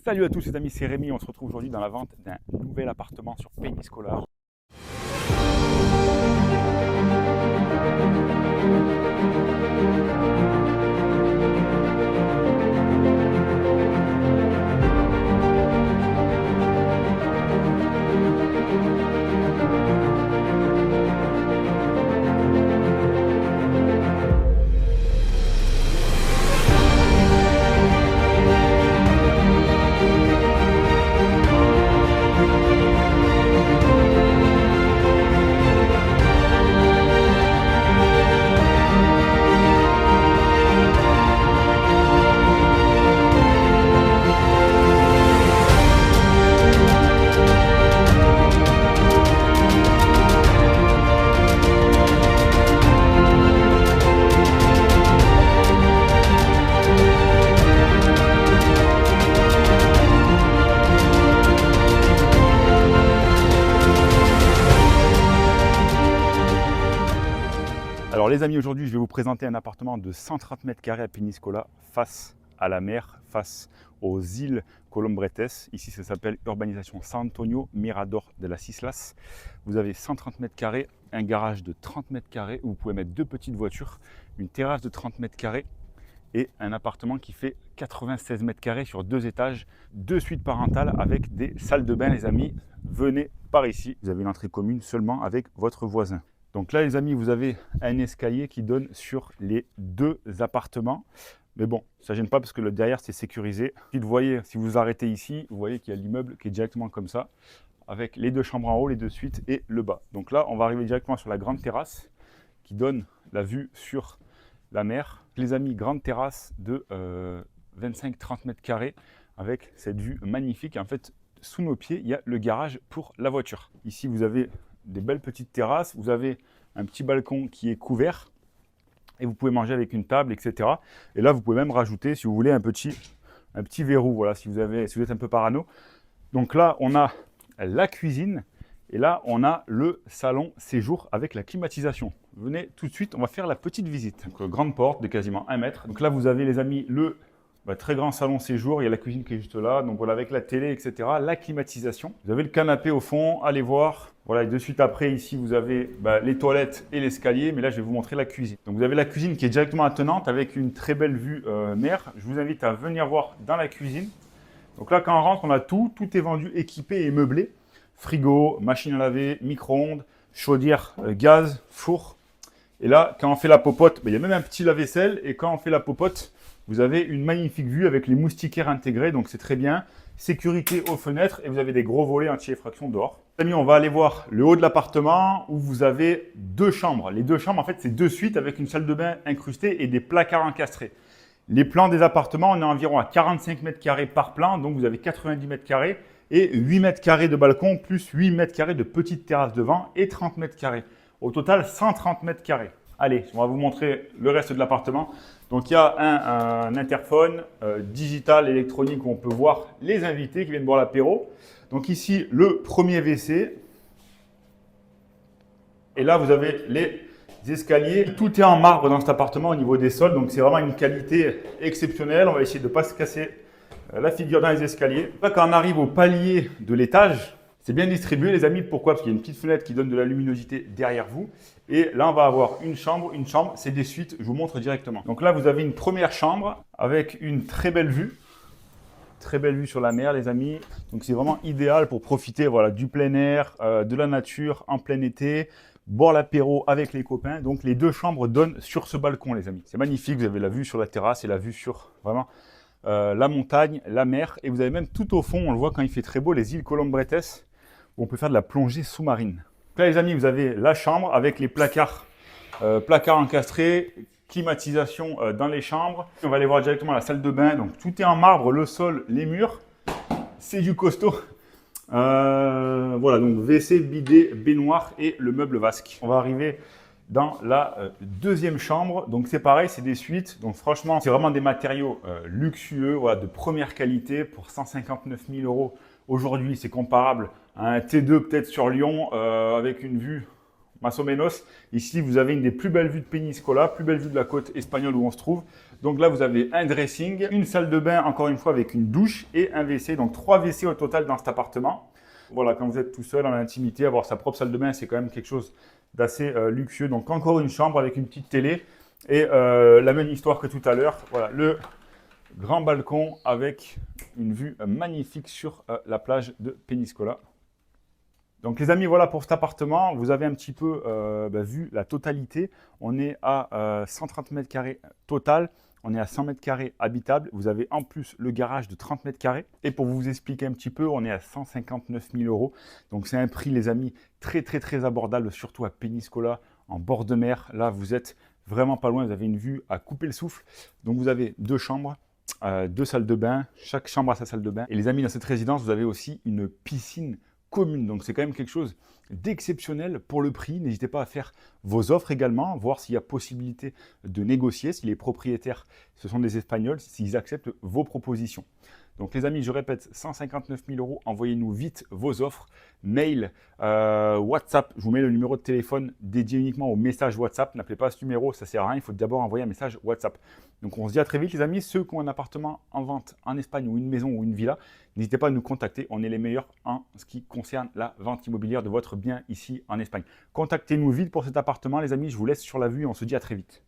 Salut à tous les amis, c'est Rémi. On se retrouve aujourd'hui dans la vente d'un nouvel appartement sur Péniscola. Alors les amis, aujourd'hui je vais vous présenter un appartement de 130 mètres carrés à Péniscola, face à la mer, face aux îles Colombretes. Ici ça s'appelle urbanisation San Antonio Mirador de las Islas. Vous avez 130 mètres carrés, un garage de 30 mètres carrés où vous pouvez mettre deux petites voitures, une terrasse de 30 mètres carrés et un appartement qui fait 96 mètres carrés sur 2 étages, 2 suites parentales avec des salles de bain. Les amis, venez par ici, vous avez une entrée commune seulement avec votre voisin. Donc là les amis, vous avez un escalier qui donne sur les 2 appartements. Mais bon, ça ne gêne pas parce que le derrière c'est sécurisé. Si vous voyez, si vous arrêtez ici, vous voyez qu'il y a l'immeuble qui est directement comme ça, avec les 2 chambres en haut, les 2 suites et le bas. Donc là, on va arriver directement sur la grande terrasse qui donne la vue sur la mer. Les amis, grande terrasse de 25-30 mètres carrés avec cette vue magnifique. Et en fait, sous nos pieds, il y a le garage pour la voiture. Ici, vous avez des belles petites terrasses, vous avez un petit balcon qui est couvert et vous pouvez manger avec une table, etc. Et là, vous pouvez même rajouter, si vous voulez, un petit verrou, voilà, si vous êtes un peu parano. Donc là, on a la cuisine et là, on a le salon séjour avec la climatisation. Venez tout de suite, on va faire la petite visite. Donc, grande porte de quasiment 1 mètre. Donc là, vous avez, les amis, le très grand salon séjour, il y a la cuisine qui est juste là, donc voilà, avec la télé, etc. La climatisation. Vous avez le canapé au fond, allez voir. Voilà, et de suite après, ici, vous avez les toilettes et l'escalier, mais là, je vais vous montrer la cuisine. Donc vous avez la cuisine qui est directement attenante avec une très belle vue mer. Je vous invite à venir voir dans la cuisine. Donc là, quand on rentre, on a tout est vendu, équipé et meublé. Frigo, machine à laver, micro-ondes, chaudière, gaz, four. Et là, quand on fait la popote, il y a même un petit lave-vaisselle, et quand on fait la popote, vous avez une magnifique vue avec les moustiquaires intégrés, donc c'est très bien. Sécurité aux fenêtres et vous avez des gros volets anti-effraction dehors. Les amis, on va aller voir le haut de l'appartement où vous avez 2 chambres. Les 2 chambres, en fait, c'est 2 suites avec une salle de bain incrustée et des placards encastrés. Les plans des appartements, on est environ à 45 mètres carrés par plan, donc vous avez 90 mètres carrés et 8 mètres carrés de balcon plus 8 mètres carrés de petite terrasse devant et 30 mètres carrés. Au total, 130 mètres carrés. Allez, on va vous montrer le reste de l'appartement. Donc il y a un interphone digital électronique où on peut voir les invités qui viennent boire l'apéro. Donc ici, le premier WC. Et là, vous avez les escaliers. Tout est en marbre dans cet appartement au niveau des sols. Donc c'est vraiment une qualité exceptionnelle. On va essayer de ne pas se casser la figure dans les escaliers. Là, quand on arrive au palier de l'étage, c'est bien distribué les amis. Pourquoi? Parce qu'il y a une petite fenêtre qui donne de la luminosité derrière vous. Et là, on va avoir une chambre, c'est des suites, je vous montre directement. Donc là, vous avez une première chambre avec une très belle vue. Très belle vue sur la mer, les amis. Donc c'est vraiment idéal pour profiter voilà, du plein air, de la nature en plein été, boire l'apéro avec les copains. Donc les 2 chambres donnent sur ce balcon, les amis. C'est magnifique, vous avez la vue sur la terrasse et la vue sur vraiment la montagne, la mer. Et vous avez même tout au fond, on le voit quand il fait très beau, les îles Colombretes, où on peut faire de la plongée sous-marine. Là, les amis, vous avez la chambre avec les placards encastrés, climatisation dans les chambres. On va aller voir directement la salle de bain. Donc, tout est en marbre, le sol, les murs. C'est du costaud. Voilà, donc WC, bidet, baignoire et le meuble vasque. On va arriver dans la 2e chambre. Donc, c'est pareil, c'est des suites. Donc, franchement, c'est vraiment des matériaux luxueux, voilà, de première qualité pour 159 000 € Aujourd'hui, c'est comparable à un T2 peut-être sur Lyon avec une vue más o menos. Ici, vous avez une des plus belles vues de Peñíscola, plus belle vue de la côte espagnole où on se trouve. Donc là, vous avez un dressing, une salle de bain, encore une fois, avec une douche et un WC. Donc 3 WC au total dans cet appartement. Voilà, quand vous êtes tout seul, en intimité, avoir sa propre salle de bain, c'est quand même quelque chose d'assez luxueux. Donc encore une chambre avec une petite télé. Et la même histoire que tout à l'heure. Voilà, le grand balcon avec une vue magnifique sur la plage de Peñíscola. Donc les amis, voilà pour cet appartement. Vous avez un petit peu vu la totalité. On est à 130 mètres carrés total. On est à 100 mètres carrés habitable. Vous avez en plus le garage de 30 mètres carrés. Et pour vous expliquer un petit peu, on est à 159 000 euros. Donc c'est un prix, les amis, très très très abordable, surtout à Peñíscola, en bord de mer. Là, vous êtes vraiment pas loin. Vous avez une vue à couper le souffle. Donc vous avez 2 chambres. 2 salles de bain, chaque chambre a sa salle de bain. Et les amis, dans cette résidence, vous avez aussi une piscine commune. Donc c'est quand même quelque chose d'exceptionnel pour le prix. N'hésitez pas à faire vos offres également, voir s'il y a possibilité de négocier, si les propriétaires, ce sont des Espagnols, s'ils acceptent vos propositions. Donc les amis, je répète, 159 000 euros, envoyez-nous vite vos offres, mail, WhatsApp, je vous mets le numéro de téléphone dédié uniquement aux messages WhatsApp, n'appelez pas ce numéro, ça ne sert à rien, il faut d'abord envoyer un message WhatsApp. Donc on se dit à très vite les amis, ceux qui ont un appartement en vente en Espagne ou une maison ou une villa, n'hésitez pas à nous contacter, on est les meilleurs en ce qui concerne la vente immobilière de votre bien ici en Espagne. Contactez-nous vite pour cet appartement les amis, je vous laisse sur la vue et on se dit à très vite.